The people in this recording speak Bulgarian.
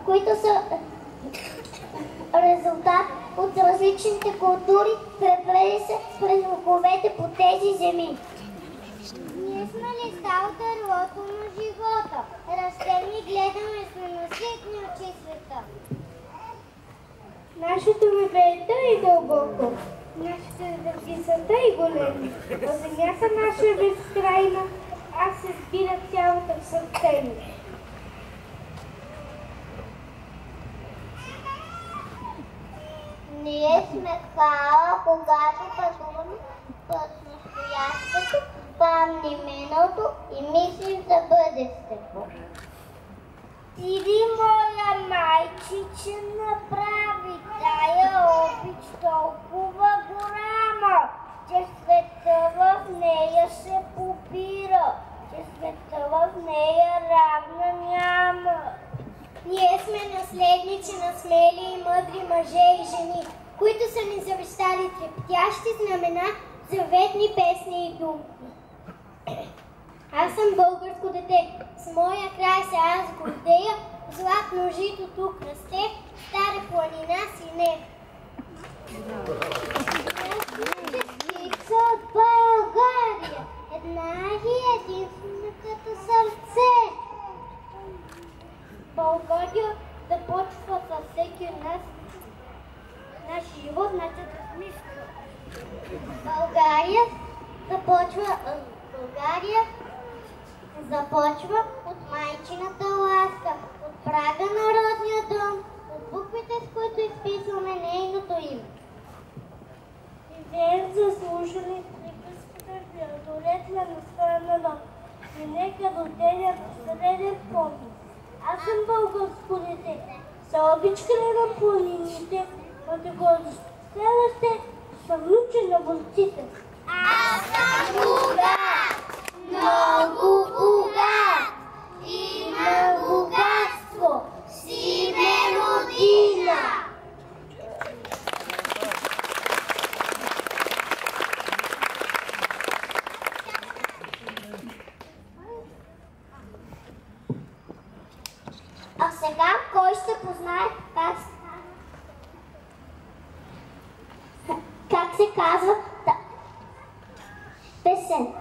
които са резултат от различните култури, превели се през вековете по тези земи. Ние сме листа от дървото на живота. Растем и гледаме с ненаситни очи света. Нашето небе е тъй дълбоко, нашите дърги са тъй големи, а земята наша е безкрайна, аз се сбира цялата в сърце ми. Ние сме хвала, когато пътуваме път настоящето, помни миналото и мислим за бъдещето. Иди, моя майчиче, направи тая обич толкова голяма, че света в нея се попира, че света в нея равна няма. Ние сме наследници на смели и мъдри мъже и жени, които са ни завещали трептящи знамена, заветни песни и думки. Аз съм българско дете, с моя край се аз гордея, златно жито тук расте, стара планина сине. Птица от България, една и единствена като сърце. България да почва със всеки от нас, наш живот, нашата смисъл. България започва от майчината ласка, от прага на родния дом, от буквите, с които изписваме нейното име. Идея заслужили приказката преодолет на своя народ. И нека до деня среден помни. Аз съм българско дете, за обичкане на планините, моите гордост. Следващите са внуче на борците. Аз съм богат, много богат, имам богатство, си ме родина. А сега кой ще познае как се казва песен?